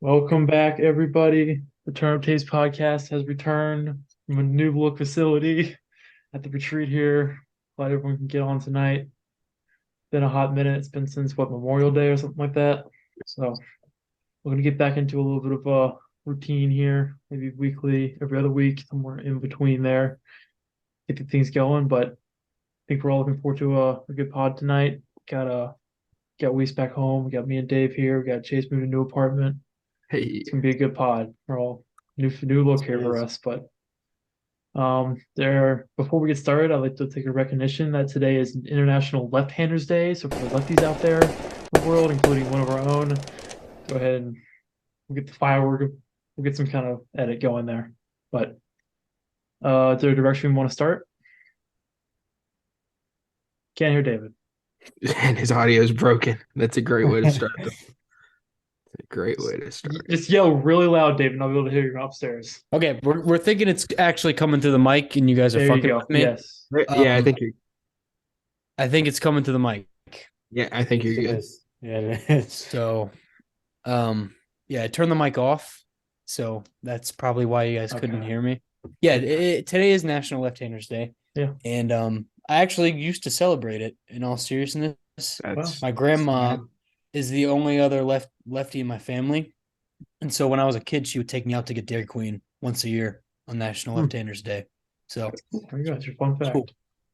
Welcome back, everybody. The TurnUpTapes podcast has returned from a new look facility at the retreat here. Glad everyone can get on tonight. Been a hot minute. It's been since Memorial Day or something like that. So we're gonna get back into a little bit of a routine here, maybe weekly, every other week, somewhere in between there. Get the things going, but I think we're all looking forward to a good pod tonight. Got Weiss back home. We got me and Dave here. We got Chase moving to a new apartment. Hey, It's gonna be a good pod. We're all new look here for us. But there before we get started, I'd like to take a recognition that today is International Left-Handers Day. So for the lefties out there in the world, including one of our own, go ahead and we'll get the firework. We'll get some kind of edit going there. But is there a direction we want to start? Can't hear David. and his audio is broken. That's a great way to start. A great way to start. Just yell really loud, David, and I'll be able to hear you upstairs. Okay, we're thinking it's actually coming to the mic, and you guys are There you fucking go. with me. Yes. Yeah, I think it's coming to the mic. I think you're It good. is. Yeah, it is. So, yeah, I turned the mic off, so that's probably why you guys couldn't Okay. hear me. Yeah, today is National Left-Handers Day. Yeah. And I actually used to celebrate it. In all seriousness, That's my grandma is the only other lefty in my family, and so when I was a kid, she would take me out to get Dairy Queen once a year on National Left-Handers Day. So, There you go. That's your fun fact. cool.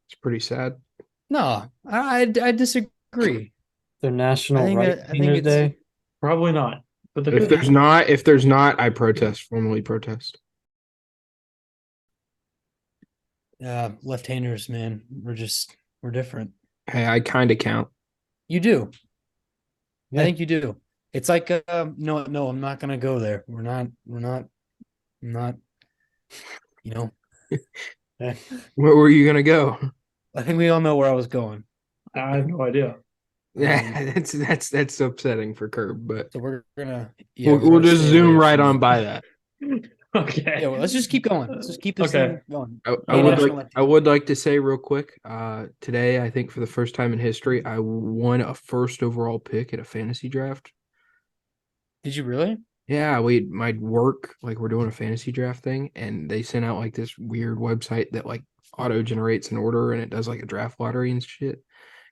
it's pretty sad. No, I disagree. The National I think Right-Handers it's Day. Probably not. But If there's not, I protest. Formally protest. left-handers, man. We're different. Hey, I kind of count. You do. Yeah. I think you do. It's like no, I'm not gonna go there. I'm not, you know. Where were you gonna go? I think we all know where I was going. I have no idea. Yeah, that's upsetting for Curb, but So we're gonna we'll just zoom right on by that. Okay. Yeah, well, let's just keep going. Let's just keep this Okay. thing going. I would like to say real quick, today I think for the first time in history, I won a first overall pick at a fantasy draft. Did you really? Yeah, my work, like we're doing a fantasy draft thing, and they sent out like this weird website that like auto generates an order and it does like a draft lottery and shit.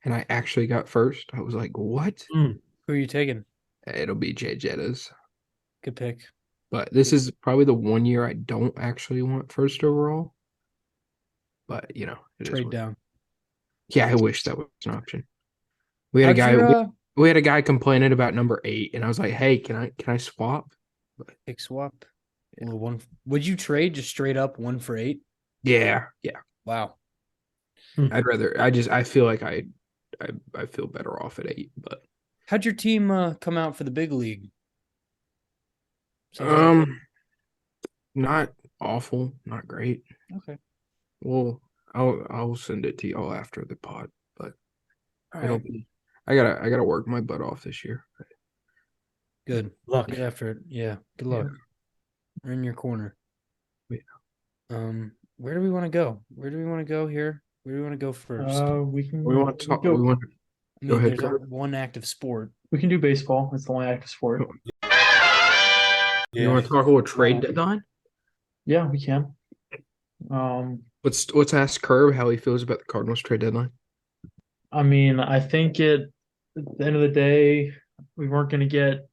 And I actually got first. I was like, what? Who are you taking? It'll be Jay Jettas. Good pick. But this is probably the one year I don't actually want first overall. But it is Trade what- down. Yeah, I wish that was an option. We had a How'd guy your, we had a guy complaining about number 8, and I was like, hey, can I swap? pick swap? Well, one. Would you trade just straight up 1 for 8? Yeah. Wow. I'd rather I feel like I feel better off at 8, but How'd your team come out for the big league? Sounds like- not awful, not great. okay. Well, I'll send it to y'all after the pod, but All it'll right. be I gotta work my butt off this year. Good. Luck. Good effort. Yeah. Good luck. We're in your corner. Yeah. Where do we want to go? Where do we want to go here? Where do we want to go first? We can We want to talk. go. We want. I go mean, ahead, there's Kurt. one active sport. We can do baseball. It's the only active sport. You want to talk a little trade deadline? Yeah, we can. Let's ask Curb how he feels about the Cardinals trade deadline. I mean, I think at the end of the day, we weren't going to get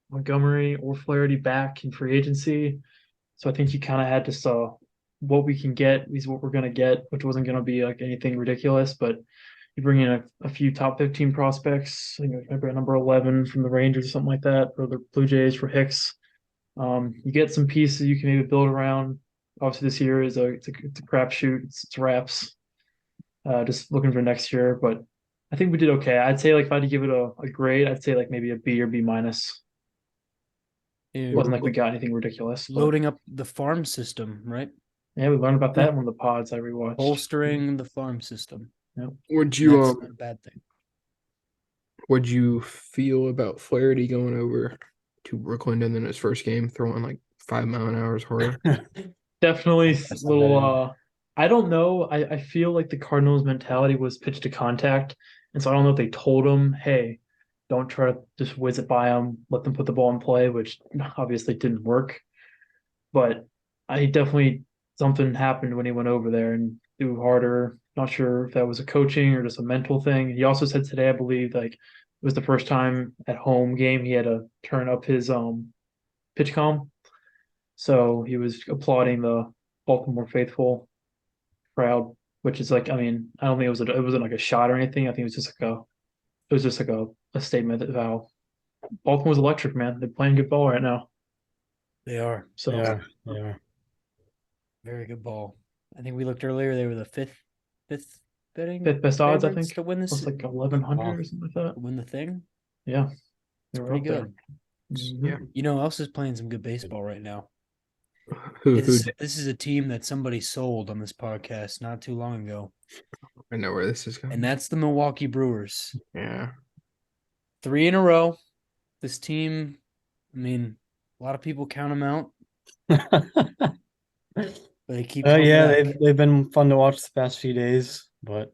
Montgomery or Flaherty back in free agency. So I think you kind of had to saw what we can get is what we're going to get, which wasn't going to be like anything ridiculous. But you bring in a few top 15 prospects, maybe a number 11 from the Rangers or something like that, or the Blue Jays for Hicks. You get some pieces you can maybe build around. Obviously, this year it's a crapshoot. It's wraps. Just looking for next year, but I think we did okay. I'd say like if I had to give it a grade, I'd say like maybe a B or B minus. It wasn't like we got anything ridiculous. But Loading up the farm system, right? yeah, we learned about that in one of the pods I rewatched. Bolstering the farm system. Would That's you not a bad thing. Would you feel about Flaherty going over to Brooklyn and then his first game throwing like 5 mile-an-hour harder? Definitely That's a not little. I don't know. I feel like the Cardinals' mentality was pitch to contact, and so I don't know if they told him, "Hey, don't try to just whiz it by them, let them put the ball in play, which obviously didn't work. But I definitely something happened when he went over there and threw harder. Not sure if that was a coaching or just a mental thing. He also said today, I believe, like it was the first time at home game he had to turn up his pitch calm. So he was applauding the Baltimore faithful crowd, which is like, I mean, I don't think it wasn't like a shot or anything. I think it was just like a statement of how Baltimore's electric, man. They're playing good ball right now. They are. So They are. Very good ball. I think we looked earlier. They were the fifth betting fifth best odds, I favorites think. to win this Plus like 1100 Wow. or something like that. to win the thing. Yeah, they It's were pretty up there. good. Mhm. Yeah. You know who else is playing some good baseball right now? Who This is a team that somebody sold on this podcast not too long ago, I know where this is going. and that's the Milwaukee Brewers. Yeah. 3 in a row. This team, I mean, a lot of people count them out, but they keep coming Yeah, back. they've been fun to watch the past few days, but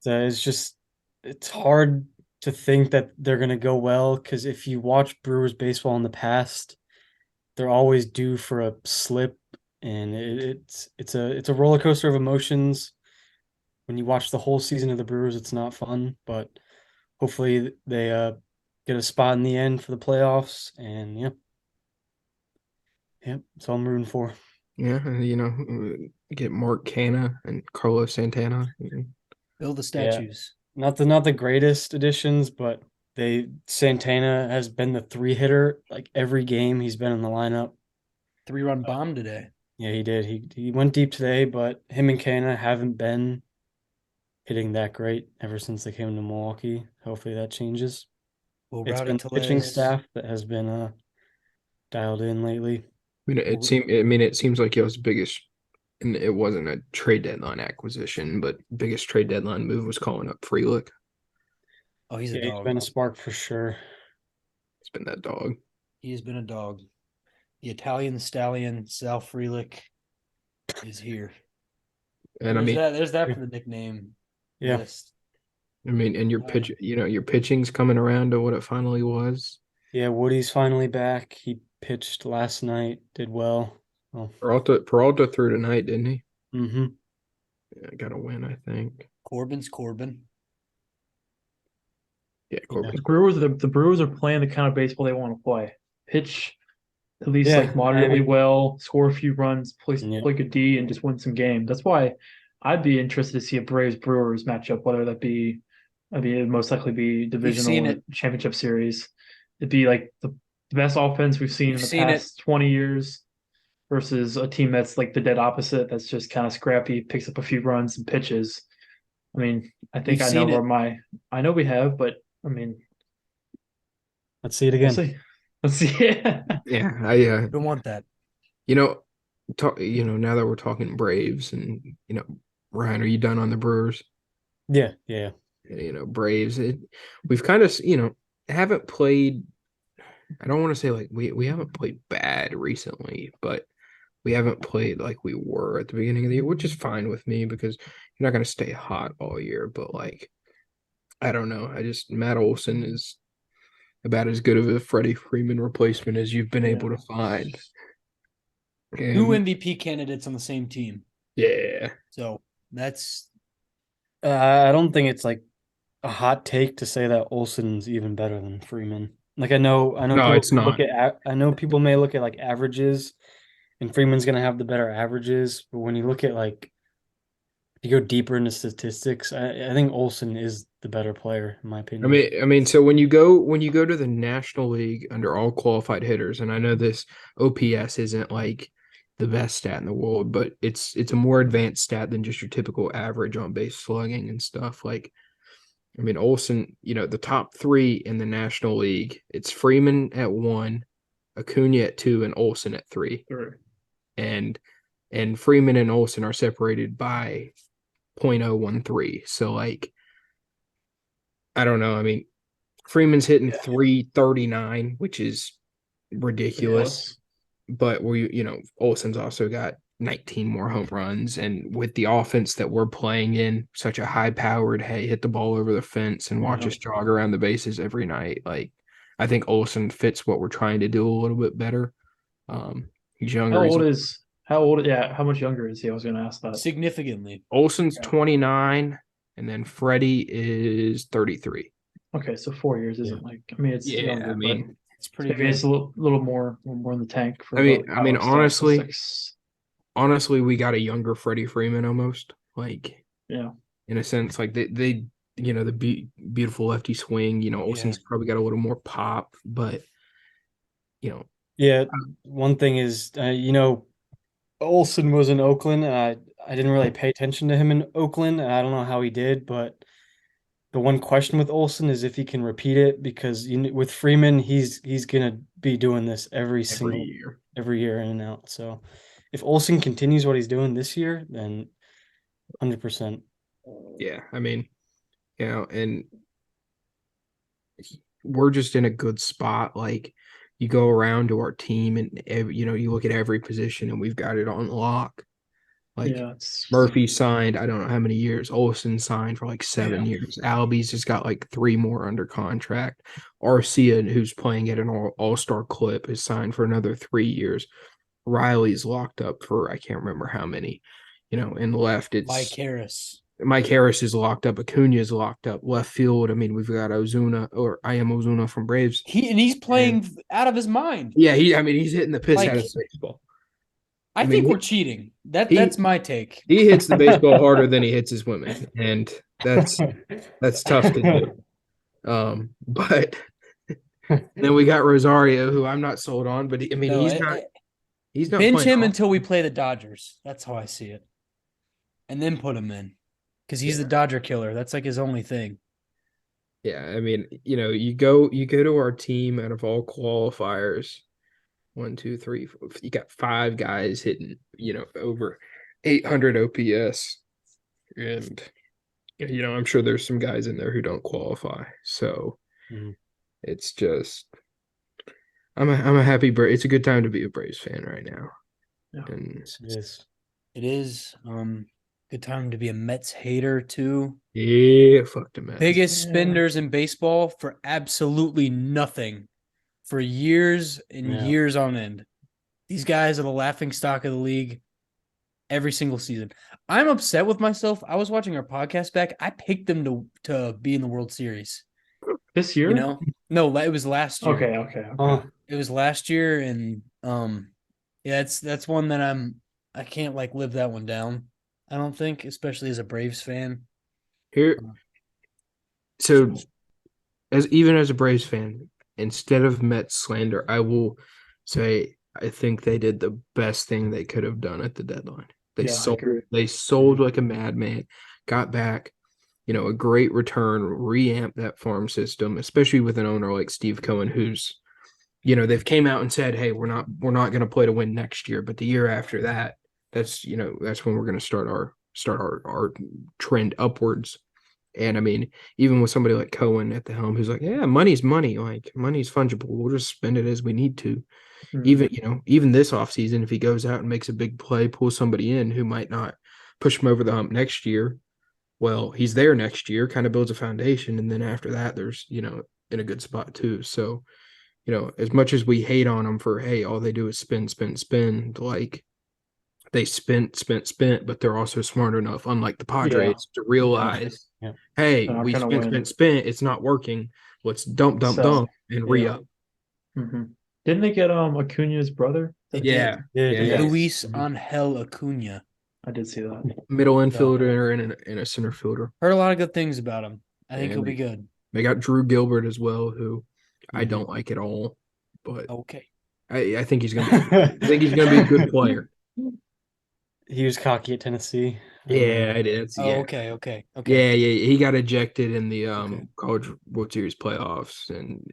it's hard to think that they're gonna go well because if you watch Brewers baseball in the past, they're always due for a slip, and it's a roller coaster of emotions. When you watch the whole season of the Brewers, it's not fun, but hopefully they get a spot in the end for the playoffs, and yeah, that's all I'm rooting for. Yeah. And, get Mark Canna and Carlos Santana. Build the Yeah. statues. Not the greatest additions, but they Santana has been the 3 hitter like every game he's been in the lineup. 3-run bomb today. Yeah, he did. He went deep today, but him and Kana haven't been hitting that great ever since they came to Milwaukee. Hopefully that changes. Well, It's Rowdy been the pitching Tellez. staff that has been dialed in lately. It seems like it was biggest, and it wasn't a trade deadline acquisition, but biggest trade deadline move was calling up Freelick. Oh, he's a Yeah, he's dog. been a spark for sure. It's been that dog. He has been a dog. The Italian stallion, Sal Frelick, is here. And There's that for the nickname Yeah. list. and your your pitching's coming around to what it finally was. Yeah, Woody's finally back. He pitched last night, did well. Oh. Peralta threw tonight, didn't he? Mm-hmm. Yeah, got a win, I think. Corbin's Corbin. Yeah, Corbin. The Brewers are playing the kind of baseball they want to play. Pitch at least Yeah, like moderately I mean- well, score a few runs, Yeah. play good D, and just win some games. That's why I'd be interested to see a Braves Brewers matchup, whether that be, I mean, it'd most likely be divisional seen or it. championship series. It'd be like the best offense we've seen We've in the seen it. past 20 years versus a team that's like the dead opposite, that's just kind of scrappy, picks up a few runs and pitches. I mean, I think We've I know seen it. I know we have, but I mean, Let's see it we'll again. see. Let's see. Yeah, I Don't want that. now that we're talking Braves and Ryan, are you done on the Brewers? Yeah. Braves. We've kind of haven't played. I don't want to say like we haven't played bad recently, but we haven't played like we were at the beginning of the year, which is fine with me because you're not going to stay hot all year. But like, I don't know. Matt Olson is about as good of a Freddie Freeman replacement as you've been able to find. Two And MVP candidates on the same team. yeah, So that's I don't think it's like a hot take to say that Olson's even better than Freeman. Like I know no, people it's not. I know people may look at like averages, and Freeman's gonna have the better averages. But when you look at like if you go deeper into statistics, I think Olson is the better player in my opinion. I mean, so when you go to the National League under all qualified hitters, and I know this OPS isn't like the best stat in the world, but it's a more advanced stat than just your typical average on base slugging and stuff. Like, I mean, Olson, the top three in the National League, it's Freeman at 1, Acuna at 2, and Olson at 3. Sure. And Freeman and Olson are separated by 0.013. So like, I don't know. I mean, Freeman's hitting 339, which is ridiculous. But Olson's also got 19 more home runs. And with the offense that we're playing in, such a high powered, hey, hit the ball over the fence and watch us jog around the bases every night. Like, I think Olsen fits what we're trying to do a little bit better. He's younger. How much younger is he? I was gonna ask that. Significantly. Olsen's 29, and then Freddie is 33. Okay, so 4 years isn't it's younger, but it's pretty maybe good. it's a little more in the tank for honestly, we got a younger Freddie Freeman almost. Like, in a sense, like they the beautiful lefty swing. Olsen's probably got a little more pop, but Yeah, one thing is, Olsen was in Oakland. I didn't really pay attention to him in Oakland. I don't know how he did, but the one question with Olsen is if he can repeat it, because with Freeman, he's gonna be doing this every year in and out. So if Olsen continues what he's doing this year, then 100%. Yeah, and we're just in a good spot. Like, you go around to our team and you look at every position and we've got it on lock. Like, Murphy signed, I don't know how many years. Olsen signed for like 7 years. Albies just got like 3 more under contract. Arcia, who's playing at an all-star clip, is signed for another 3 years. Riley's locked up for I can't remember how many. In the left, it's Mike Harris is locked up. Acuna is locked up. Left field, we've got Ozuna from Braves. He's playing out of his mind. Yeah, he's hitting the piss out of baseball. I think we're cheating. That's my take. He hits the baseball harder than he hits his women, and that's tough to do. But then we got Rosario, who I'm not sold on, but he's not bench him until we play the Dodgers. That's how I see it, and then put him in because he's the Dodger killer. That's like his only thing. Yeah, you go to our team out of all qualifiers. 1, 2, 3, 4. You got 5 guys hitting, over 800 OPS, and I'm sure there's some guys in there who don't qualify. So it's just, I'm a happy Braves. It's a good time to be a Braves fan right now. Yeah, and it is. Good time to be a Mets hater too. Yeah, fuck the Mets. Biggest spenders in baseball for absolutely nothing. For years and years on end. These guys are the laughing stock of the league every single season. I'm upset with myself. I was watching our podcast back. I picked them to be in the World Series. This year? No, it was last year. Okay. It was last year, and that's one that I can't live that one down. I don't think, especially as a Braves fan. So as a Braves fan, instead of Mets slander, I will say I think they did the best thing they could have done at the deadline. They sold like a madman, got back, a great return, reamped that farm system, especially with an owner like Steve Cohen, who's, they've came out and said, hey, we're not going to play to win next year, but the year after that, that's when we're going to start our trend upwards. And even with somebody like Cohen at the helm, who's like, yeah, money's money. Like, money's fungible. We'll just spend it as we need to. Even this offseason, if he goes out and makes a big play, pulls somebody in who might not push him over the hump next year, well, he's there next year, kind of builds a foundation. And then after that, there's, in a good spot too. So, as much as we hate on them for, hey, all they do is spend, like, they spent, but they're also smart enough, unlike the Padres, to realize, hey, we spent, it's not working. Let's dump, and re-up. Didn't they get Acuna's brother? Yeah. Luis Angel Acuna. I did see that. Middle infielder and a center fielder. Heard a lot of good things about him. I think he'll be good. They got Drew Gilbert as well, who I don't like at all, but I think he's gonna be a good player. He was cocky at Tennessee. Yeah, it is. Okay. Yeah. He got ejected in the College World Series playoffs, and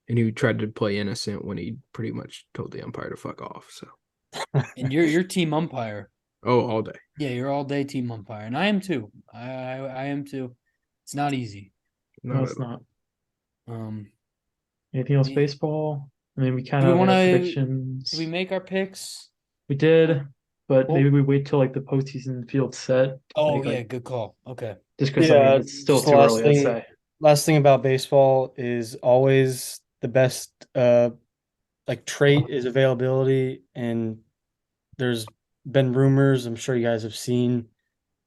he tried to play innocent when he pretty much told the umpire to fuck off. So, and you're team umpire. Oh, all day. Yeah, you're all day team umpire, and I am too. I am too. It's not easy. No, it's not. Anything else baseball? We kind of want predictions. Did we make our picks? We did, but Well- maybe we wait till like the postseason field set. Oh Like, yeah, good call. Okay. just because I mean Yeah, it's still just the too last early, I'd thing. say. Last thing about baseball is always the best like trait is availability, and there's been rumors, I'm sure you guys have seen,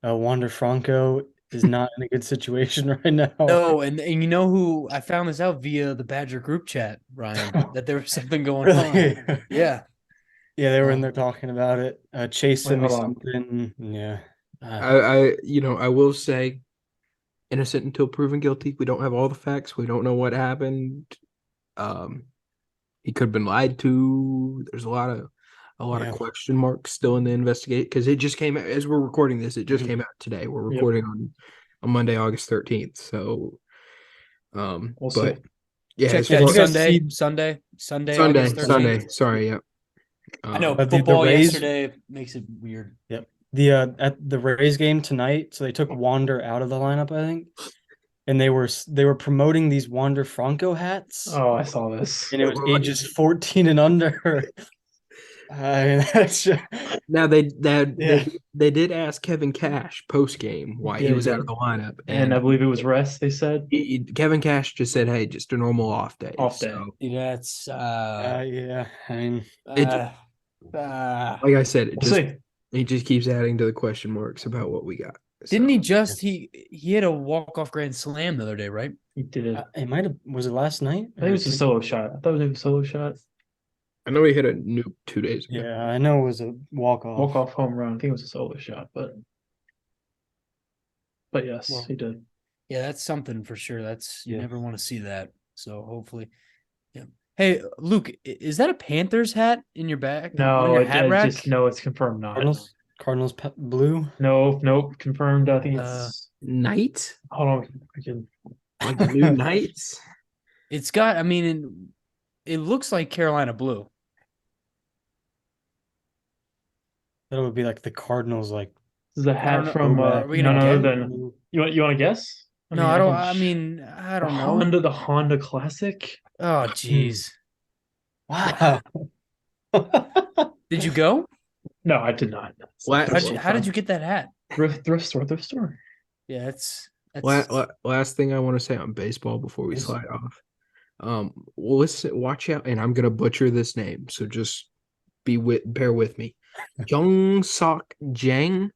Wander Franco is not in a good situation right now. No, and you know who I found this out via the Badger group chat, Ryan, that there was something going Really? on. Yeah. Yeah, they were in there talking about it. Chase Wait, sent me hold on. something. Yeah. I will say, innocent until proven guilty. We don't have all the facts. We don't know what happened. Um, he could have been lied to. There's a lot of Yeah. question marks still in the investigation because it just came out as we're recording this. It just Mhm. came out today. We're Yep. recording on Monday, August 13th. So, We'll see. but yeah, Check as that far you guys Sunday, see- Sunday, Sunday, Sunday, August 13th. Sunday. Sorry, yeah. I know the football Rays- yesterday makes it weird. Yep. The at the Rays game tonight, so they took Wander out of the lineup, I think. And they were promoting these Wander Franco hats. Oh, I saw this. And it was ages 14 and under. I mean, that's just, Now yeah. they did ask Kevin Cash post game why he Yeah, was they out of did. the lineup, And I believe it was rest, they said. Kevin Cash just said, "Hey, just a normal off day." Off day. So, That's Yeah. I mean, like I said, We'll see. he just keeps adding to the question marks about what we got. didn't So, he just he had a walk-off grand slam the other day, right? He did it. it might have, was it last night? I think it was a solo shot. I thought it was a solo shot. I know he hit a nuke 2 days ago. Yeah, I know it was a walk-off. Walk-off home run. I think it was a solo shot, but yes, Well, he did. Yeah, that's something for sure. You Yeah. never want to see that. So hopefully, yeah. Hey, Luke, is that a Panthers hat in your back? on No, your it, hat it rack? just no, it's confirmed not. Cardinals blue. No, nope, confirmed. I think it's Knight? hold on. I can Like new Knights? It's got. I mean, it looks like Carolina blue. That would be like the Cardinals, like this is a don't hat know. from Are we none gonna other get- than you want to guess? No, I don't. can I sh- mean, I the don't know. Honda Classic. Oh, jeez. wow. Did you go? No, I did not. It's What? How did you get that hat? thrift store? Yeah, that's Last thing I want to say on baseball before we Yes. slide off. Listen, watch out, and I'm gonna butcher this name, so just bear with me. Jung Sok Jang.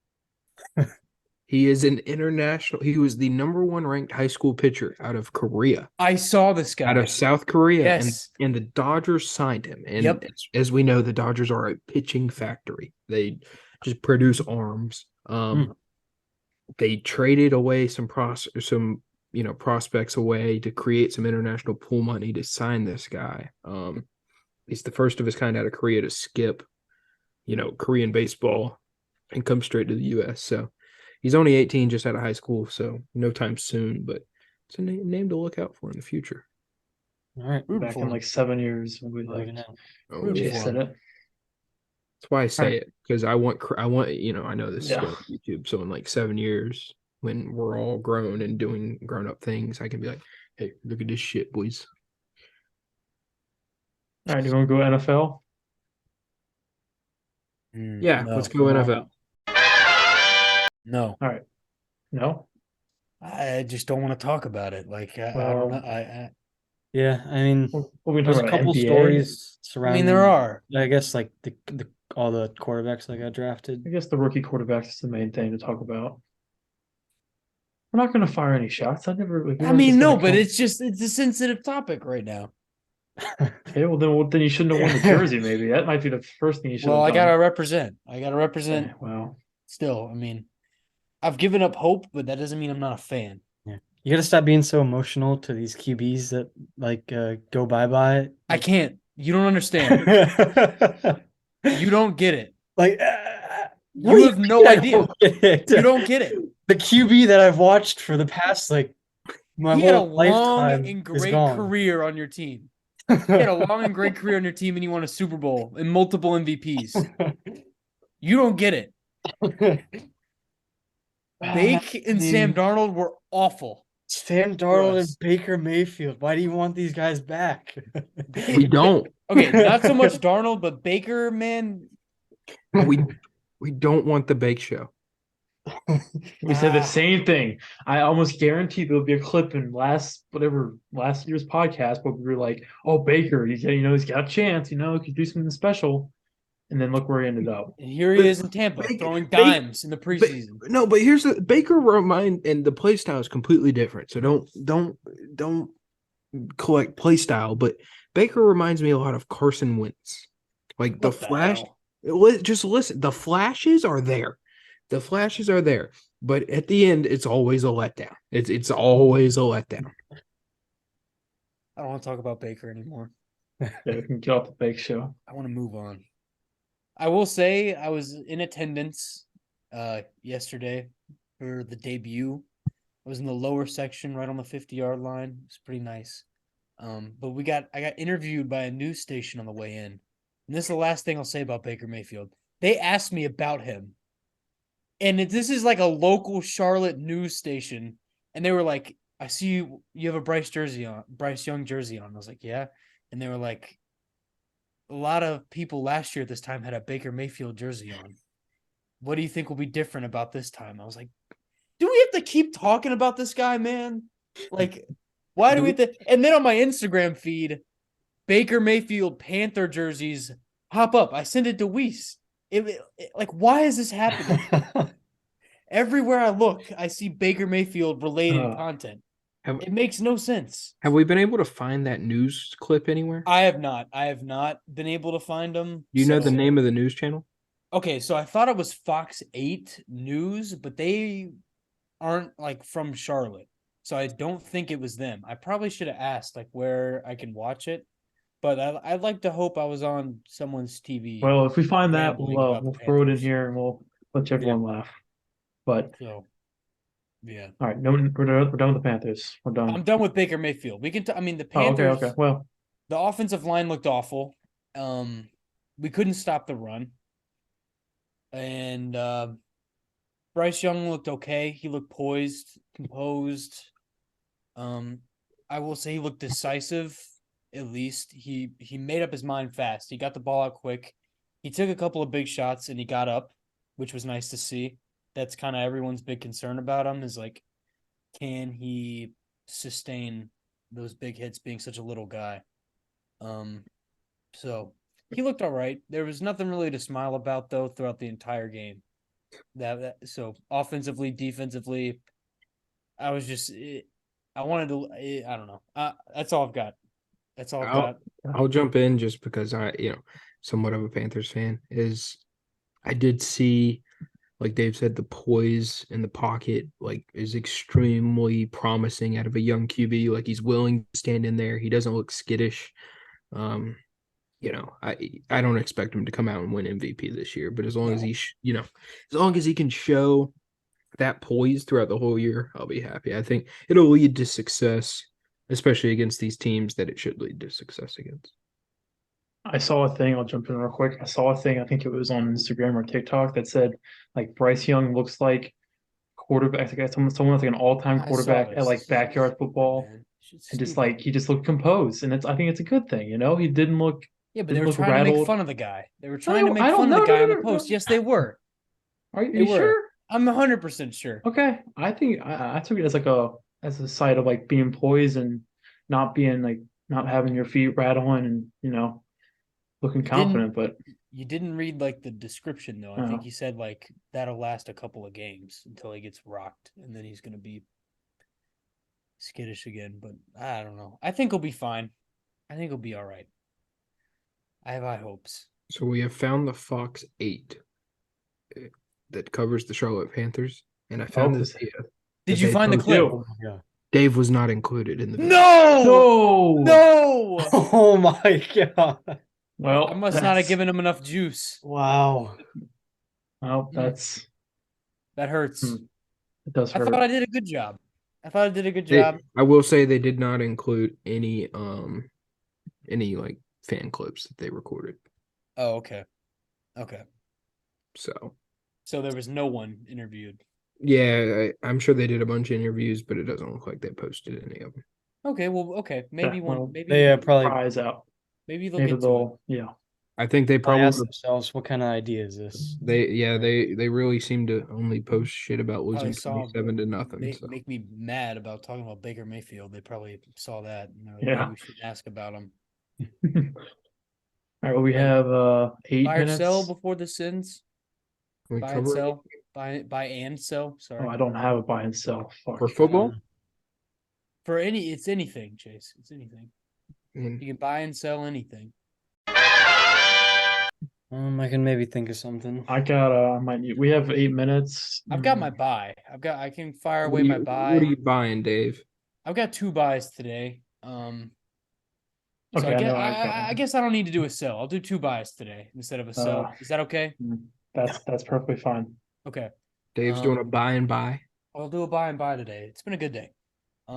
He is an international. He was the number one ranked high school pitcher out of Korea, I saw this guy. out of South Korea, Yes. and the Dodgers signed him. And Yep. as we know, the Dodgers are a pitching factory. They just produce arms. They traded away some prospects away to create some international pool money to sign this guy. He's the first of his kind out of Korea to skip, Korean baseball and come straight to the U.S. So he's only 18, just out of high school, so no time soon. But it's a name to look out for in the future. All right. Back in like 7 years, we'll be like Oh, Root yeah. for chasing it. That's why I say Right. it, because I want, I know this is Yeah. going on YouTube. So in like 7 years, when we're all grown and doing grown up things, I can be like, hey, look at this shit, boys. All right, do you want to go NFL? Yeah, no, let's go NFL. No, All right. No? I just don't want to talk about it. Like I don't know. Well, Yeah, I mean, What we there's talking a about? couple NBA? stories I surrounding. mean, there are. I guess like the all the quarterbacks that got drafted. I guess the rookie quarterback is the main thing to talk about. We're not going to fire any shots. I never. Like, we I weren't mean, just no, gonna but come- it's a sensitive topic right now. Okay, well then you shouldn't have worn the jersey. Maybe that might be the first thing you should Well, have I done. gotta represent. I gotta represent. Okay, well, Still, I mean, I've given up hope, but that doesn't mean I'm not a fan. You gotta stop being so emotional to these QBs that like go bye-bye. I can't. You don't understand. You don't get it. Like You have no idea. You You don't get it. The QB that I've watched for the past like my He had a whole long lifetime and is great gone. career on your team. He had a long and great career on your team, and he won a Super Bowl and multiple MVPs. You don't get it. Bake and Sam Darnold were awful. Sam Darnold us. and Baker Mayfield. Why do you want these guys back? We don't. Okay, not so much Darnold, but Baker, man, We don't want the bake show. We said the Ah, same thing. I almost guarantee there'll be a clip in last year's podcast where we were like, "Oh, Baker, he's got a chance. He could do something special." And then look where he ended up. and here he But is in Tampa Baker, throwing Baker, dimes in the preseason. no, but here's the Baker remind and the play style is completely different. So don't collect play style, but Baker reminds me a lot of Carson Wentz. Like the What the flash, hell? just listen, the flashes are there. The flashes are there, but at the end, it's always a letdown. It's always a letdown. I don't want to talk about Baker anymore. Yeah, we can get off the bake show. I want to move on. I will say I was in attendance yesterday for the debut. I was in the lower section right on the 50-yard line. It's pretty nice. But I got interviewed by a news station on the way in. And this is the last thing I'll say about Baker Mayfield. They asked me about him. And this is like a local Charlotte news station. And they were like, I see you have a Bryce Young jersey on. I was like, yeah. And they were like, a lot of people last year at this time had a Baker Mayfield jersey on. What do you think will be different about this time? I was like, do we have to keep talking about this guy, man? Like, why do we have to? And then on my Instagram feed, Baker Mayfield Panther jerseys pop up. I sent it to Weiss. Like, why is this happening? Everywhere I look, I see Baker Mayfield related content. Have, It makes no sense. have we been able to find that news clip anywhere? I have not. I have not been able to find them. Do you know the name of the news channel? Okay, so I thought it was Fox 8 News, but they aren't like from Charlotte. So I don't think it was them. I probably should have asked like where I can watch it. But I'd like to hope I was on someone's TV. Well, if we find that, rambling about we'll the throw it in Panthers. here and we'll let everyone laugh. But So, yeah. all right, no, we're done with the Panthers. We're done. I'm done with Baker Mayfield. We can. I mean, the Oh, Panthers. okay. Well, The offensive line looked awful. We couldn't stop the run, and Bryce Young looked okay. He looked poised, composed. I will say he looked decisive. At least he made up his mind fast. He got the ball out quick. He took a couple of big shots and he got up, which was nice to see. That's kind of everyone's big concern about him is like, can he sustain those big hits being such a little guy? So he looked all right. There was nothing really to smile about though throughout the entire game. So offensively, defensively, I was just I wanted to. I don't know. That's all I've got. That's all I've got. I'll jump in just because somewhat of a Panthers fan. I did see, like Dave said, the poise in the pocket is extremely promising out of a young QB. Like he's willing to stand in there. He doesn't look skittish. I don't expect him to come out and win MVP this year, but as long as as long as he can show that poise throughout the whole year, I'll be happy. I think it'll lead to success, especially against these teams that it should lead to success against. I saw a thing. I'll jump in real quick. I saw a thing. I think it was on Instagram or TikTok that said like Bryce Young looks like quarterback. Like someone that's like an all-time quarterback at like backyard football, and just like he just looked composed. And I think it's a good thing. He didn't look. Yeah, but they were trying to make fun of the guy. They were trying to make I fun don't of the guy on the no. post. Yes, they were. Are you were. sure? I'm 100% sure. Okay, I think I took it as as a side of like being poised and not being like not having your feet rattling and looking confident. But you didn't read like the description though. I think he said like that'll last a couple of games until he gets rocked, and then he's gonna be skittish again. But I don't know. I think he'll be fine. I think he'll be all right. I have high hopes. So we have found the Fox 8 that covers the Charlotte Panthers, and I found this. Did you find the clip? Yeah. Dave was not included in the video. No. Oh my god. Well, I must not have given him enough juice. Wow. Well, that hurts. It does hurt. I thought I did a good job. I will say they did not include any like fan clips that they recorded. Oh, okay. So there was no one interviewed. Yeah, I'm sure they did a bunch of interviews, but it doesn't look like they posted any of them. Okay, well, okay, maybe one. Maybe they probably prize out. Maybe they'll get to it. Yeah. I think they Probably ask probably themselves, what kind of idea is this? they really seem to only post shit about Probably losing saw 27-0. make, So make me mad about talking about Baker Mayfield. They probably saw that and they're like, Yeah. maybe we should ask about him. All right, well, we Hey, have Buy or sell 8 minutes. before the sins. can we Buy and cover it sell. Buy and sell. Oh, Sorry. I don't have a buy and sell. Fuck. for football? For it's anything, Chase. It's anything. And You can buy and sell anything. I can maybe think of something. I might need. We have 8 minutes. I've got my buy. I can fire what away are my you buy. buying, Dave? I've got 2 buys today. So Okay, I I guess know I've got I guess I don't need to do a sell. I'll do 2 buys today instead of a sell. Uh, Is that okay? that's perfectly fine. Okay. Dave's doing a buy and buy. I'll do a buy and buy today. It's been a good day. So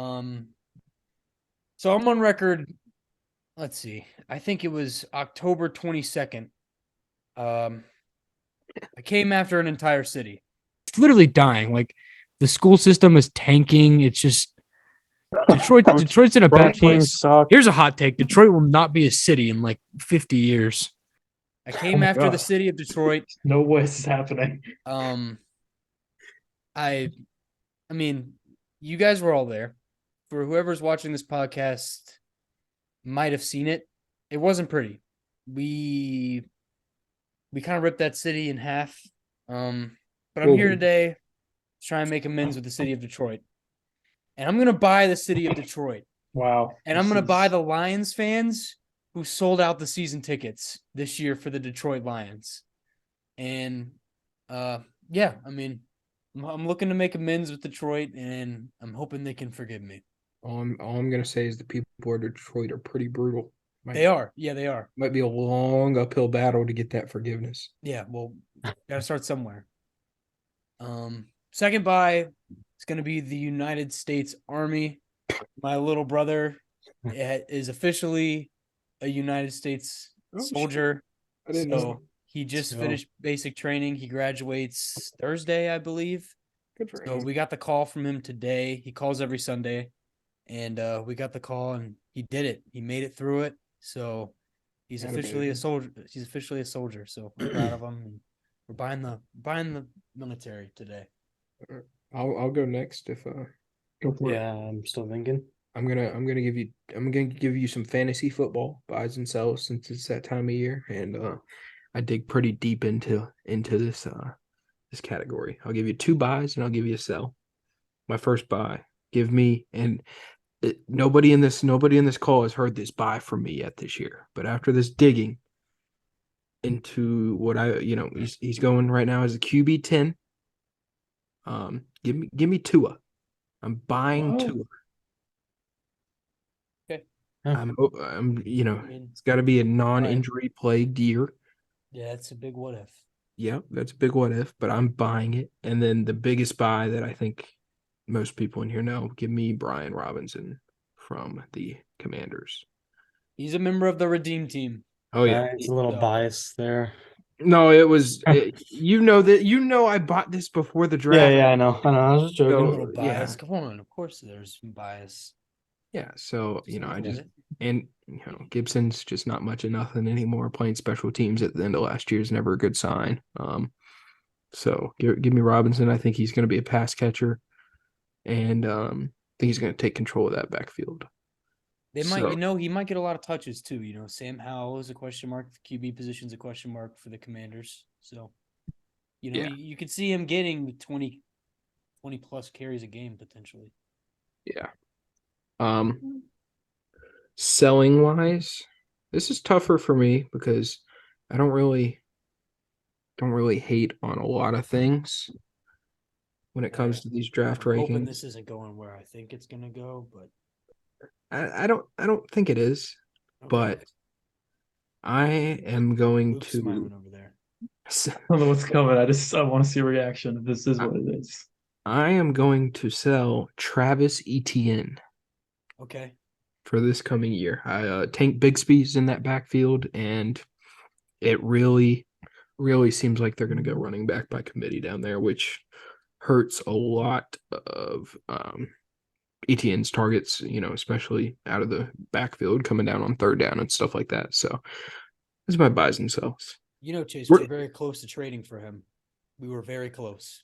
I'm on record. Let's see. I think it was October 22nd. I came after an entire city. It's literally dying. Like the school system is tanking. It's just Detroit's in a bad place. Suck. Here's a hot take. Detroit will not be a city in like 50 years. I came my after the God. city of Detroit. No way this is happening. I mean, you guys were all there. For whoever's watching this podcast might have seen it. It wasn't pretty. We kind of ripped that city in half. But I'm here today to try and make amends with the city of Detroit. And I'm gonna buy the city of Detroit. Wow. And I'm gonna buy the Lions fans who sold out the season tickets this year for the Detroit Lions. And yeah, I mean, I'm looking to make amends with Detroit, and I'm hoping they can forgive me. All I'm gonna say is the people of Detroit are pretty brutal. They are. Yeah, they are. Might be a long uphill battle to get that forgiveness. Yeah, well, gotta start somewhere. Second buy is gonna be the United States Army. My little brother is officially a United States soldier. I didn't know. He just finished basic training. He graduates Thursday, I believe. Good for So him. we got the call from him today. He calls every Sunday. And we got the call and he did it. He made it through it. So he's officially a soldier. He's officially a soldier. So I'm proud of him. And we're buying the military today. I'll go next if Go for it. Yeah, I'm still thinking. I'm gonna give you some fantasy football buys and sells since it's that time of year, and I dig pretty deep into this this category. I'll give you 2 buys and I'll give you a sell. My first buy, give me nobody in this call has heard this buy from me yet this year, but after this digging into what he's going right now as a QB 10. Give me Tua. I'm buying Tua. Okay. I'm it's got to be a non-injury plagued year. Yeah, it's a big what if. Yeah, that's a big what if, but I'm buying it. And then the biggest buy that I think most people in here know, give me Brian Robinson from the Commanders. He's a member of the Redeem team. Oh yeah, It's a little biased there. No, it was I bought this before the draft. Yeah, I know. I was just joking. A little bias. Come on, of course there's some bias. Yeah, so Gibson's just not much of nothing anymore. Playing special teams at the end of last year is never a good sign. So give me Robinson. I think he's going to be a pass catcher, and I think he's going to take control of that backfield. They might, he might get a lot of touches too. Sam Howell is a question mark. The QB position's a question mark for the Commanders. So, you could see him getting 20 plus carries a game potentially. Yeah. Selling wise, this is tougher for me because I don't really hate on a lot of things when it comes to these draft rankings. Hoping this isn't going where I think it's gonna go, but I don't think it is, but I am going Luke's to smiling over there. I don't know what's coming. I want to see a reaction if this is what it is. I am going to sell Travis Etienne. Okay. For this coming year. Tank Bigsby's in that backfield, and it really, really seems like they're going to go running back by committee down there, which hurts a lot of Etienne's targets, especially out of the backfield coming down on third down and stuff like that. So It's by buys and sells. Chase, We're- we're very close to trading for him. We were very close.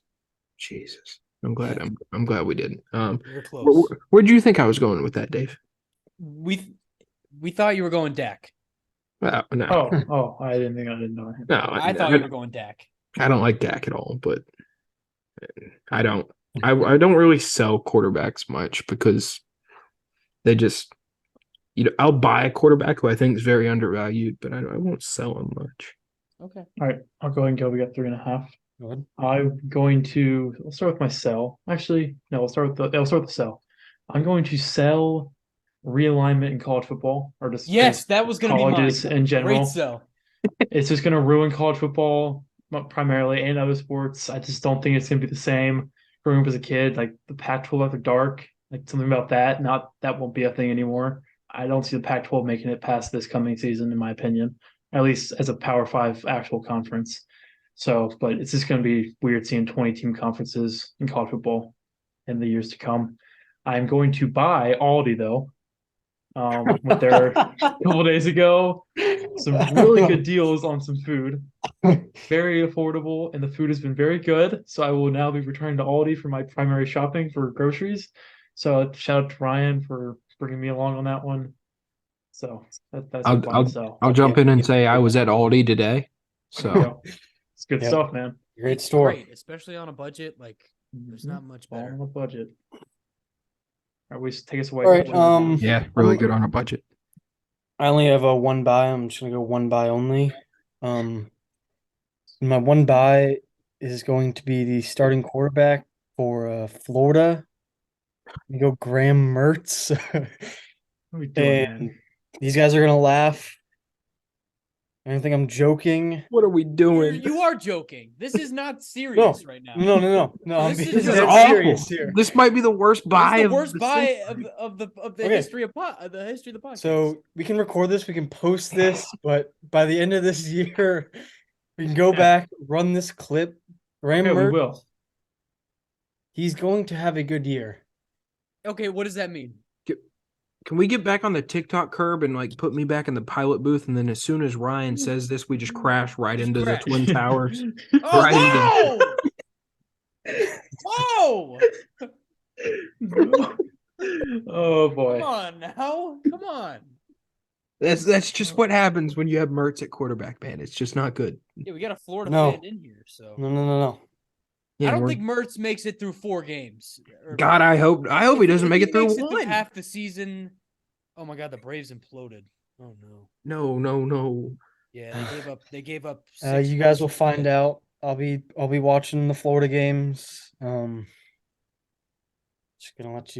Jesus. I'm glad. Yeah. I'm glad we did. We were close. Where do you think I was going with that, Dave? We thought you were going Dak. No, I didn't know him. no. I thought you were going Dak. I don't like Dak at all, but I don't. I don't really sell quarterbacks much because they just, I'll buy a quarterback who I think is very undervalued, but I won't sell him much. Okay. All right, I'll go ahead and go. We got 3.5. Go ahead. I'll start with my sell. Actually, no, I'll start with the sell. I'm going to sell realignment in college football, or just Yes, that was going to be mine. colleges in general. Great sell. It's just going to ruin college football primarily and other sports. I just don't think it's going to be the same. Growing up as a kid, like the Pac-12 after dark, like something about that. That won't be a thing anymore. I don't see the Pac-12 making it past this coming season, in my opinion, at least as a Power 5 actual conference. So, but it's just going to be weird seeing 20-team conferences in college football in the years to come. I'm going to buy Aldi though. With their a couple days ago, some really good deals on some food, very affordable, and the food has been very good. So I will now be returning to Aldi for my primary shopping for groceries. So shout out to Ryan for bringing me along on that one. So that's a buy and sell. I'll jump in and say I was at Aldi today. There you So go. It's good Yep. stuff, man. Great It's store. great, especially on a budget. Like, there's not much All better. on a budget. All right, we take us away. All right, yeah, really good on a budget. I only have a one buy. I'm just gonna go one buy only. My one buy is going to be the starting quarterback for Florida. We go Graham Mertz. What are we doing, And man? these guys are gonna laugh. I don't think I'm joking. What are we doing? You are joking. This is not serious right now. No. I'm This being is This is dead awful. serious here. This might be the worst This buy is the of worst the buy century. of the Okay. history of the history of the podcast. So we can record this, we can post this, but by the end of this year, we can go back, run this clip. Graham Okay, we Mertz, will. he's going to have a good year. okay, what does that mean? Can we get back on the TikTok curb and like put me back in the pilot booth? And then as soon as Ryan says this, we just crash right Just into crash. the Twin Towers. Oh, Right whoa! Whoa! Oh boy. Come on now. Come on. That's just what happens when you have Mertz at quarterback, man. It's just not good. Yeah, we got a Florida No. fan in here, so No. Yeah, I don't we're- think Mertz makes it through 4 games. Or- God, I hope he doesn't if make he it through makes one. half the season. Oh my God, the Braves imploded. Oh no. No. Yeah, they gave up. You guys will find out. I'll be watching the Florida games. Just gonna let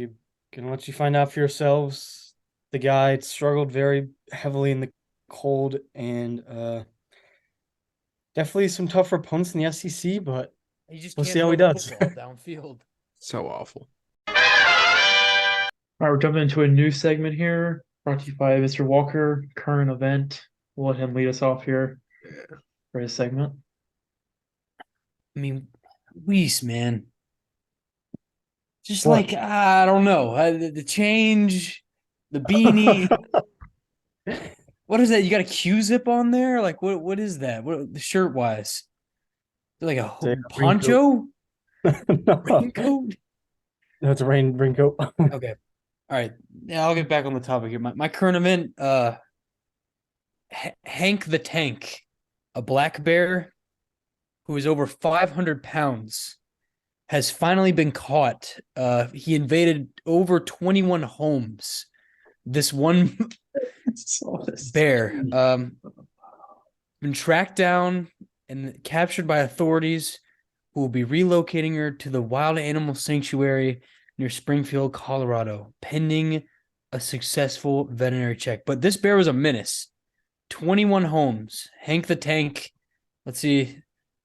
you find out for yourselves. The guy struggled very heavily in the cold and definitely some tougher opponents in the SEC, but He just we'll can't see how he throw the does. football downfield. So awful. All right, we're jumping into a new segment here, brought to you by Mr. Walker, current event. We'll let him lead us off here for his segment. I mean, Weiss, man. Just What? like I don't know, the change, the beanie. What is that? You got a Q-zip on there? Like what is that? What the shirt wise? Like a It's a poncho? No, Raincoat? it's a raincoat. Okay. All right. Yeah, I'll get back on the topic here. My current event, Hank the Tank, a black bear who is over 500 pounds, has finally been caught. He invaded over 21 homes. This one bear been tracked down and captured by authorities who will be relocating her to the wild animal sanctuary near Springfield, Colorado, pending a successful veterinary check. But this bear was a menace. 21 homes. Hank the Tank. Let's see.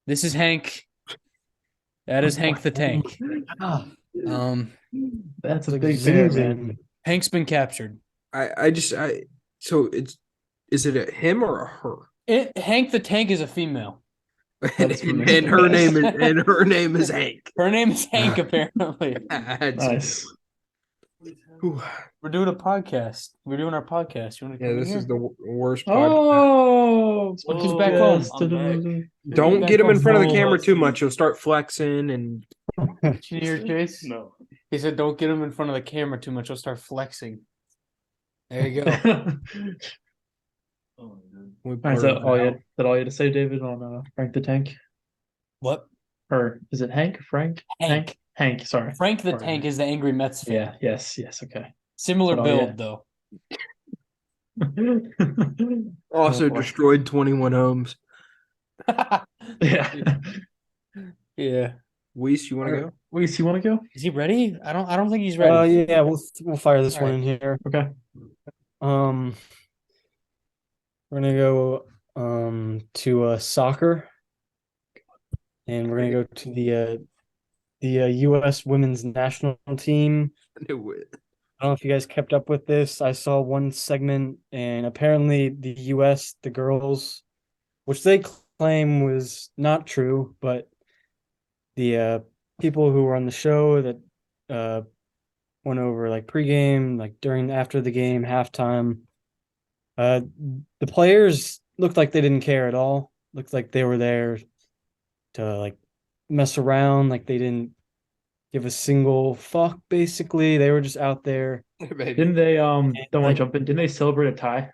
This is Hank. That is Hank the Tank. That's a Like big bear, zooming. man. Hank's been captured. So is it a him or a her? Hank the Tank is a female. That's And pretty her nice. name is Hank. Her name is Hank, apparently. That's Nice. Ooh. We're doing a podcast. We're doing our podcast. You want to Yeah, come in this here? is the worst podcast. Oh, Look who's back home. yes. I'm back. Don't back get him in on front of the full camera too lesson. much. You'll start flexing and Did you hear Chase? No. He said, "Don't get him in front of the camera too much. He'll start flexing." There you go. All we right, is that blurred all it you out. had, that all you had to say, David, on Frank the Tank? What? Or is it Hank? Frank? Hank. Hank, sorry. Frank the Sorry. Tank is the angry Mets fan. Yeah, yes, okay. Similar But, build though. Also Oh, boy. destroyed 21 homes. Yeah. Yeah. Weiss, you want to go? Weiss, you want to go? Is he ready? I don't think he's ready. Yeah, we'll fire this All one right. in here. Okay. We're gonna go to soccer, and we're gonna go to the U.S. women's national team. I knew it. I don't know if you guys kept up with this. I saw one segment, and apparently the U.S. the girls, which they claim was not true, but the people who were on the show that went over like pregame, like during after the game, halftime. The players looked like they didn't care at all. Looked like they were there to like mess around, like they didn't give a single fuck. Basically, they were just out there. Didn't they don't want to like, jump in? Didn't they celebrate a tie?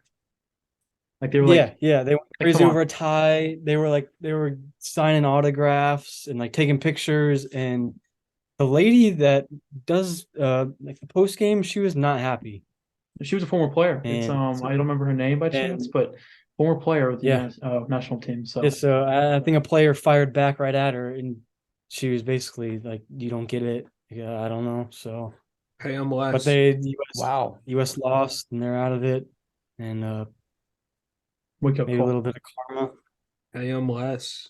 Like they were like, yeah, they went like, crazy come over on. a tie. They were signing autographs and like taking pictures. And the lady that does like the post game, she was not happy. She was a former player. It's And I don't remember her name by chance, but former player with the yeah. national team. So Yeah, so I think a player fired back right at her, and she was basically like, "You don't get it." Yeah, I don't know. So, Pay them less. but the U.S. Wow. U.S. lost, and they're out of it, and wake up maybe a call. little bit of karma. Pay them less.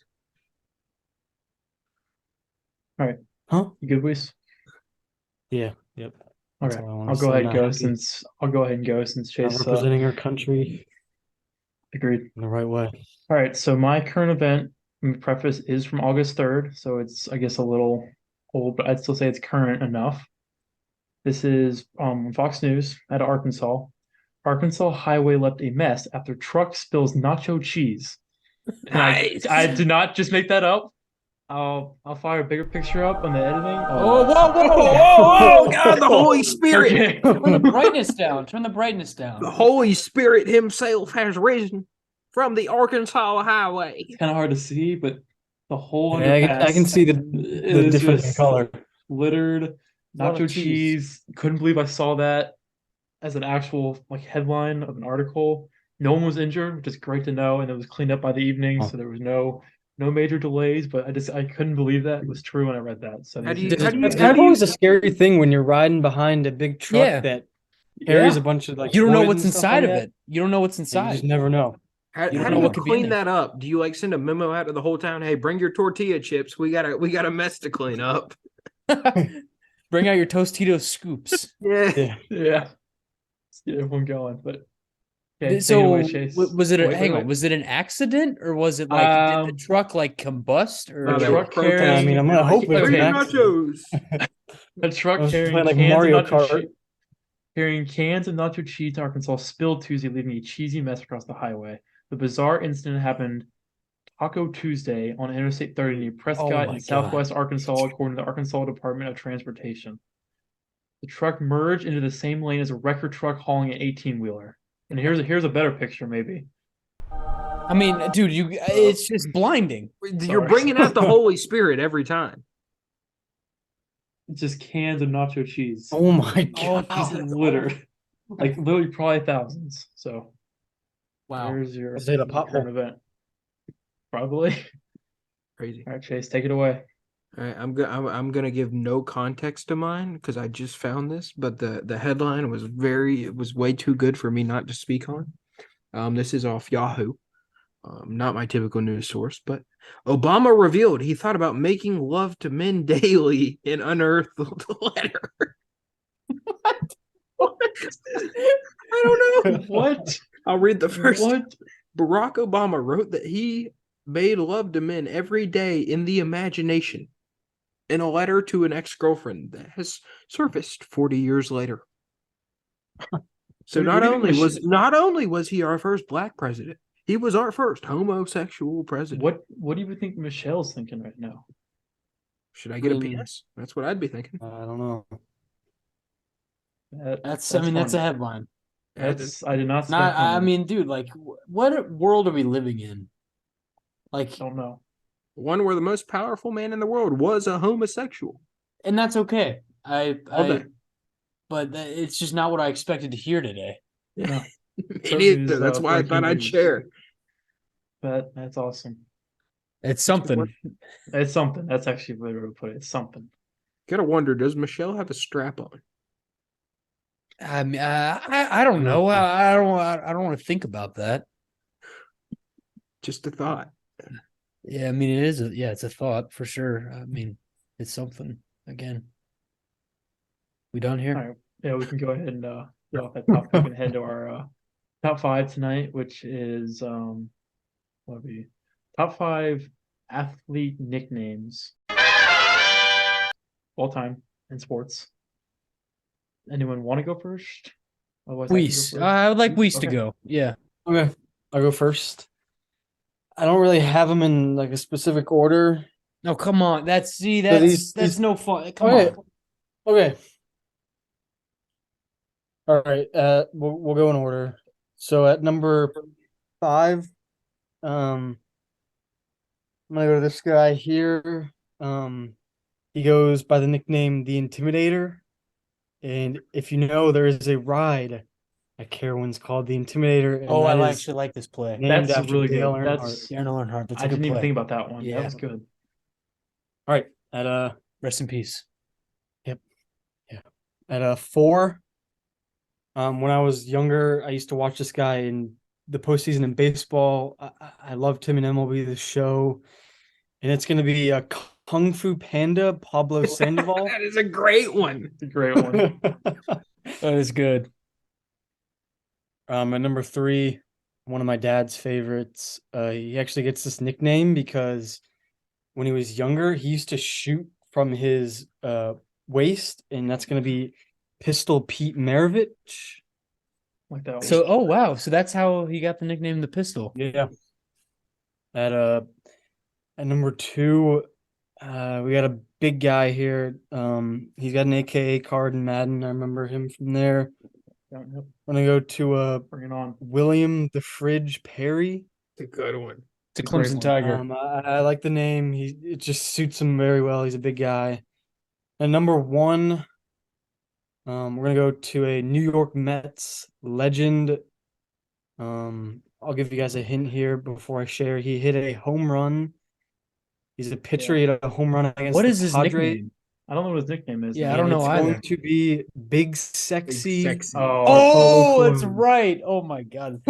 All right, Huh? you good, Weiss? Yeah. Yep. That's Okay, all I wanna I'll go say. ahead and Not go happy. since I'll go ahead and go since Not Chase representing our country agreed. in the right way. All right, so my current event, let me preface, is from August 3rd, so it's I guess a little old, but I'd still say it's current enough. This is Fox News out of Arkansas. Arkansas highway left a mess after truck spills nacho cheese. And Nice. I did not just make that up. I'll fire a bigger picture up on the editing. Oh, whoa, Oh, God, the Holy Spirit. Okay. Turn the brightness down. Turn the brightness down. The Holy Spirit himself has risen from the Arkansas highway. It's kind of hard to see, but the whole Yeah, I can underpass see the is difference in just color. littered lot of nacho cheese. Couldn't believe I saw that as an actual like headline of an article. No one was injured, which is great to know, and it was cleaned up by the evening, Oh. so there was no major delays. But I couldn't believe that it was true when I read that. So How do this you- is- It's kind of always a scary thing when you're riding behind a big truck Yeah. that carries Yeah. a bunch of like You don't know wood what's and stuff inside like of that, it. You don't know what's and you inside. just never know. How, You how don't do know you what could be in clean there. that up? Do you like send a memo out to the whole town? Hey, bring your tortilla chips. We got a mess to clean up. Bring out your Tostitos scoops. Yeah. Yeah. Yeah. Let's get everyone going. But okay, take it So away, Chase. was it Wait, hang wait. on? Was it an accident or was it like did the truck like combust or No, The they were truck protesting. carrying- I mean, I'm gonna hope it's Bring okay. your an accident. nachos. A truck I was carrying playing like cans Mario of nacho Kart. cheese. Carrying cans of nacho cheese to Arkansas spilled Tuesday, leaving a cheesy mess across the highway. The bizarre incident happened Taco Tuesday on Interstate 30 near Prescott my in southwest Arkansas, according to the Arkansas Department of Transportation. The truck merged into the same lane as a wrecker truck hauling an 18-wheeler. And here's a better picture, maybe. I mean, dude, it's just blinding. You're bringing out the Holy Spirit every time. It's just cans of nacho cheese. Oh my Oh, god! Just littered. Like literally probably thousands. So Wow. there's your Is it a current pothole? event. Probably. Crazy. All right, Chase, take it away. All right, I'm gonna give no context to mine because I just found this, but the headline was way too good for me not to speak on. This is off Yahoo. Not my typical news source, but Obama revealed he thought about making love to men daily in unearthed letter. What? I don't know. What? I'll read the first. What? Barack Obama wrote that he made love to men every day in the imagination in a letter to an ex-girlfriend that has surfaced 40 years later. So What do you think not only was he our first black president, he was our first homosexual president. What do you think Michelle's thinking right now? Should I get a mean, penis? That's what I'd be thinking. I don't know. That's Funny. a headline. I did not expect Not, I him. mean, dude, like, what world are we living in? Like, Don't know. One where the most powerful man in the world was a homosexual. and that's okay. All day. But it's just not what I expected to hear today. No. Me neither. That's why I thought I'd news. share. That's awesome. It's something. It's something. That's actually the way to put it. It's something. Gotta wonder, does Michelle have a strap on? I mean, I don't know. I don't want to think about that. Just a thought. Yeah, I mean, it is. It's a thought for sure. I mean, it's something. Again, we done here? All right. Yeah, we can go ahead and get off that topic and head to our top 5 tonight, which is what would be top 5 athlete nicknames all time in sports. Anyone want to go first? Otherwise, I can go Weiss. first. I would like Weiss to Okay. go. Yeah. Okay, I'll go first. I don't really have them in like a specific order. No, come on. That's these- no fun. Come Okay. on. Okay. All right. We'll go in order. So at number 5, I'm gonna go to this guy here. He goes by the nickname the Intimidator, and if you know, there is a ride at Carowinds called the Intimidator. And Oh, that I is actually like this play. named That's after really Dale good. Earnhardt. That's Darren Earnhardt. That's a I good didn't even play. think about that one. Yeah. That was good. All right. At Rest in peace. At 4, when I was younger, I used to watch this guy in the postseason in baseball. I loved him in MLB The Show, and it's gonna be a Kung Fu Panda, Pablo Sandoval. That is a great one. It's a great one. That is good. At number 3, one of my dad's favorites. He actually gets this nickname because when he was younger, he used to shoot from his waist, and that's gonna be Pistol Pete Maravich. Like that one. So, oh wow. So that's how he got the nickname the Pistol. Yeah. At number 2, we got a big guy here. He's got an AKA card in Madden. I remember him from there. Yep. I'm gonna go to Bring it on. William the Fridge Perry. It's a good one. It's a Great Clemson one. Tiger. I like the name. It just suits him very well. He's a big guy. And number 1, we're gonna go to a New York Mets legend. I'll give you guys a hint here before I share. He hit a home run. He's a pitcher. He hit a home run against What the is his Padres. nickname? I don't know what his nickname is. Yeah, man. I don't know It's either. going to be Big Sexy. Sexy. Oh, Oh, Bartolo that's Colon. right. Oh my god.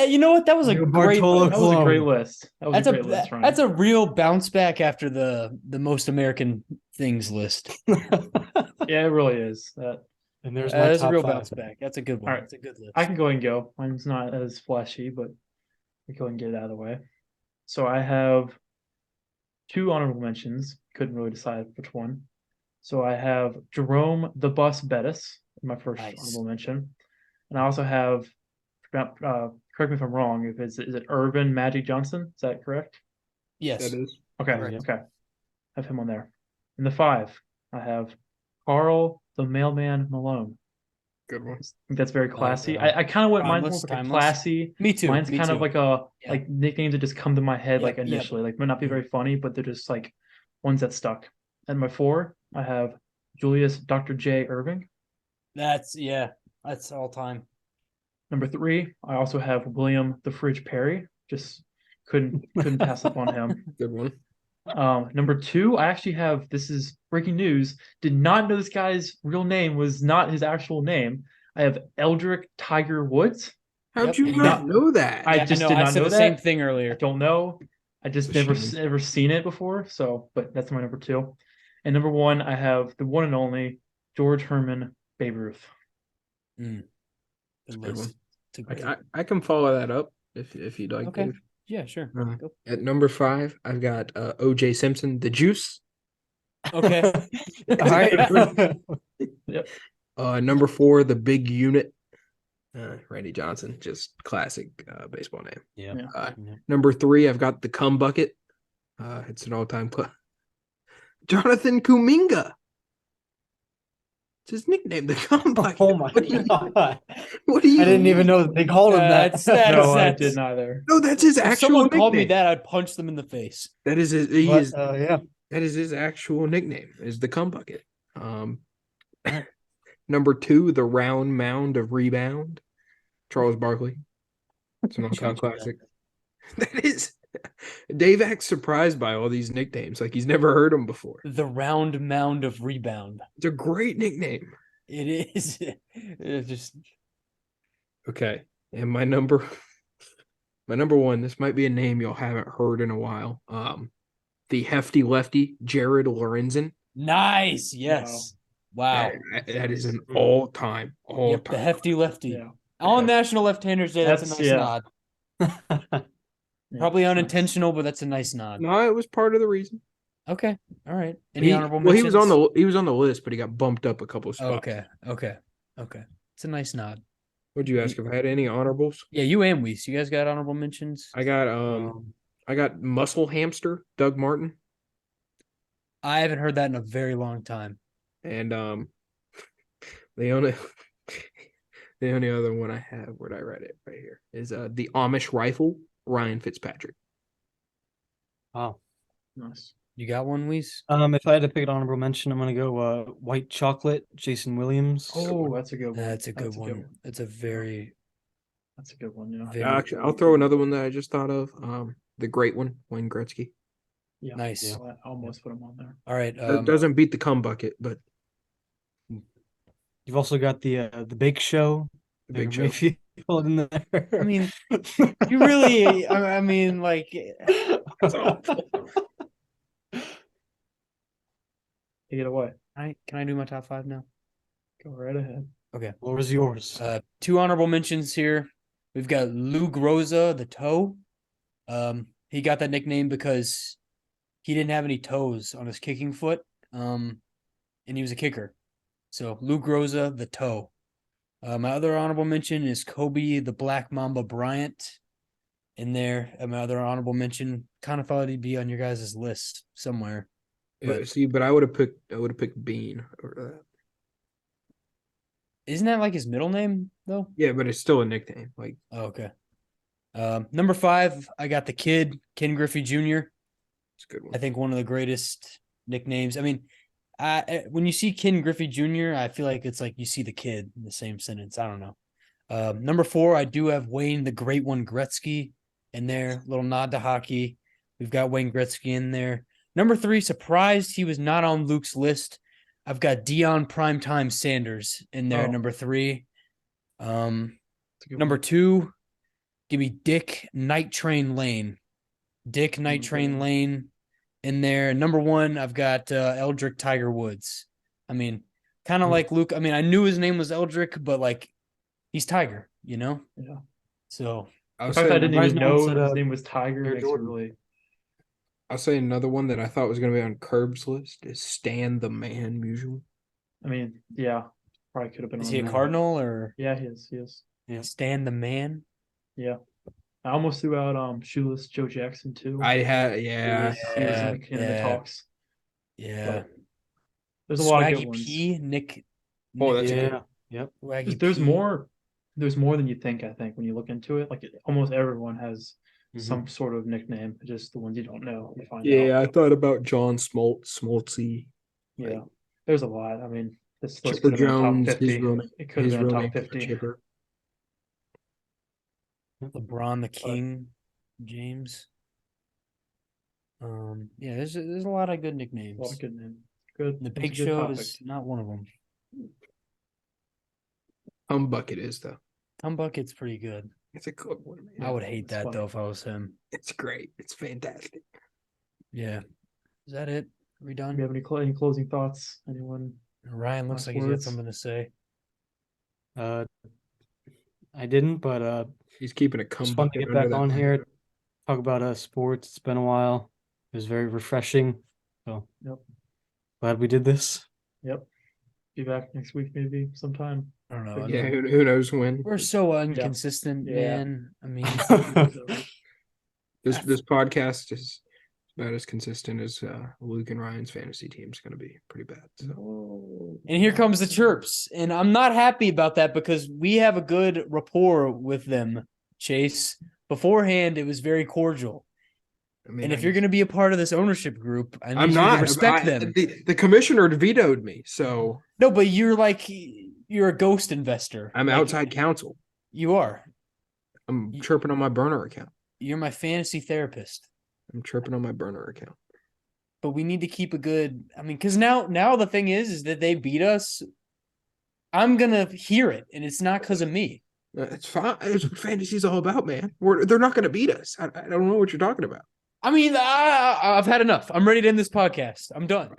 You know what? That was a Leo great. Bartolo that was a great Colon. list. That was a great list, Ryan. That's a real bounce back after the most American things list. Yeah, it really is. That And there's my That's a top real 5. bounce back. That's a good one. All right. That's a good list. I can go and go. Mine's not as flashy, but I go and get it out of the way. So I have 2 honorable mentions. Couldn't really decide which one. So I have Jerome the Bus Bettis, my first Nice. honorable mention, and I also have. Correct me if I'm wrong. If is it Irvin Magic Johnson? Is that correct? Yes. That is. Okay. Correct. Okay. Have him on there. In the 5, I have Carl the Mailman Malone. Good one. I think that's very classy. that. I kind of went mine's more Timeless, like a timeless. classy. Me too. Mine's me kind of too. like a Yeah. like nicknames that just come to my head like Yep, yep. initially. Like might not be very funny, but they're just like ones that stuck. And my 4, I have Julius Dr. J. Irving. That's all time. Number 3, I also have William the Fridge Perry. Just couldn't pass up on him. Good one. Number 2, I actually have, this is breaking news. Did not know this guy's real name was not his actual name. I have Eldrick Tiger Woods. How'd Yep. you not know that? I just did I not said know the same that. thing I earlier. don't know. I just It's a never shame. ever seen it before. So, but that's my number 2. And number 1, I have the one and only George Herman Babe Ruth. Good good list. one. It's a great- I can follow that up if you'd like. Okay. Dave. Yeah, sure. Uh, Go. At number 5, I've got O.J. Simpson, the Juice. Okay. All right. Number 4, the big unit. Randy Johnson, just classic baseball name. Yeah. Number 3, I've got the cum bucket. It's an all-time club. Jonathan Kuminga. It's his nickname, the cum bucket. Oh my What do you- god! What do you I didn't even mean? know that they called him that. No, I That's- did neither. No, that's his If actual someone called me nickname. that, I'd punch them in the face. That is his. Yeah. That is his actual nickname. Is the cum bucket. Number 2, the round mound of rebound. Charles Barkley. It's an all-time classic. That is. Dave acts surprised by all these nicknames, like he's never heard them before. The round mound of rebound. It's a great nickname. It is. It just Okay, and my number 1. This might be a name y'all haven't heard in a while. The hefty lefty, Jared Lorenzen. nice. Yes. Wow. That is an all-time. Yep, the hefty lefty. Yeah. On National Left-Handers Day, that's a nice That's- nod. Probably unintentional, but that's a nice nod. No, it was part of the reason. Okay. All right. Any honorable Well, mentions? he was on the list, but he got bumped up a couple of spots. Okay. It's a nice nod. Would you ask if I had any honorables? Yeah, you and Weiss. You guys got honorable mentions? I got Muscle Hamster, Doug Martin, I haven't heard that in a very long time. and the only the only other one I have, where I read it right here, is the Amish Rifle, Ryan Fitzpatrick. Wow. Nice. You got one, Weiss? If I had to pick an honorable mention, I'm gonna go White Chocolate, Jason Williams. Oh, that's a good one. That's a good one. That's a very, That's a good one. Yeah. very Actually, I'll throw another one that I just thought of. The great one, Wayne Gretzky. Yeah. nice. So I almost put him on there. All right. That doesn't beat the cum bucket, but You've also got the Big Show. the big show. Mayfield in there. I mean, you really. I mean, like, That's awful. Take it away. can I do my top 5 now? Go right ahead. Okay. Floor is yours. 2 honorable mentions here. We've got Lou Groza, the toe. He got that nickname because he didn't have any toes on his kicking foot. And he was a kicker. So Lou Groza, the toe. My other honorable mention is Kobe, the Black Mamba Bryant. In there, my other honorable mention. Kind of thought he'd be on your guys' list somewhere. Yeah, see, but I would have picked Bean over that. Isn't that like his middle name though? Yeah, but it's still a nickname. Like, Oh, okay. Number 5, I got the kid, Ken Griffey Jr. it's a good one. I think one of the greatest nicknames. I mean, when you see Ken Griffey Jr., I feel like it's like you see the kid in the same sentence. I don't know. Number 4, I do have Wayne the Great One Gretzky in there. Little nod to hockey. We've got Wayne Gretzky in there. Number 3, surprised he was not on Luke's list. I've got Dion Primetime Sanders in there. Oh. Number 3. That's a good Number one. 2, give me Dick Night Train Lane. Dick Night Train one. Lane in there. Number 1, I've got Eldrick Tiger Woods. I mean, kind of like Luke. I mean, I knew his name was Eldrick, but like, he's Tiger, you know? Yeah. So, I'll The fact that I say, didn't Surprised even no one know said, his name was Tiger Air makes it Jordan. really. I'll say another one that I thought was going to be on Curb's list is Stan the Man Musial. I mean, yeah, probably could have been. is on he a there. Cardinal or Yeah, he is. He is. Stan the Man? Yeah. I almost threw out Shoeless Joe Jackson too. I had, He yeah. was, he was in the yeah. talks. Yeah. But there's a lot of Swaggy good ones. P, Nick. Oh, Nick that's a good Yeah. Yep. Swaggy There's P. more. There's more than you think. I think when you look into it, like almost everyone has Mhm. some sort of nickname. Just the ones you don't know, you find out. Yeah, I thought about John Smoltzy. Yeah. There's a lot. I mean, this list Chipper could have been top Jones, 50. his real name. It could have His been real top name was 50. Chipper. LeBron the King, James. Yeah, there's a lot of good A nicknames. lot of good names. Good. The it's a Big good Show topic. is not one of them. Bucket is though. Tom Bucket's pretty good. It's a good one, man. I would hate it's that funny. though if I was him. It's great. It's fantastic. Yeah. Is that it? Are we Do done? you have any closing thoughts? Anyone? Ryan looks last like he's got words? something to say. I didn't, but He's keeping a cum it's fun to bucket get back under that on thing. here, talk about sports. It's been a while. It was very refreshing. So Yep. glad we did this. Yep. be back next week, maybe sometime. I don't know. I Yeah, mean, who knows when? we're so inconsistent, Yeah. man. I mean, This podcast is about as consistent as Luke and Ryan's fantasy team is going to be. Pretty bad. So. and here comes the chirps, and I'm not happy about that because we have a good rapport with them, Chase. Beforehand, it was very cordial. I mean, And if you're going to be a part of this ownership group, I need I'm you not to respect them. The commissioner vetoed me, so No, but you're a ghost investor. I'm Like, outside counsel. You are. I'm chirping on my burner account. You're my fantasy therapist. I'm chirping on my burner account. But we need to keep a good. I mean, because now the thing is that they beat us. I'm gonna hear it, and it's not because of me. It's fine. It's what fantasy's all about, man. They're not going to beat us. I don't know what you're talking about. I mean, I've had enough. I'm ready to end this podcast. I'm done.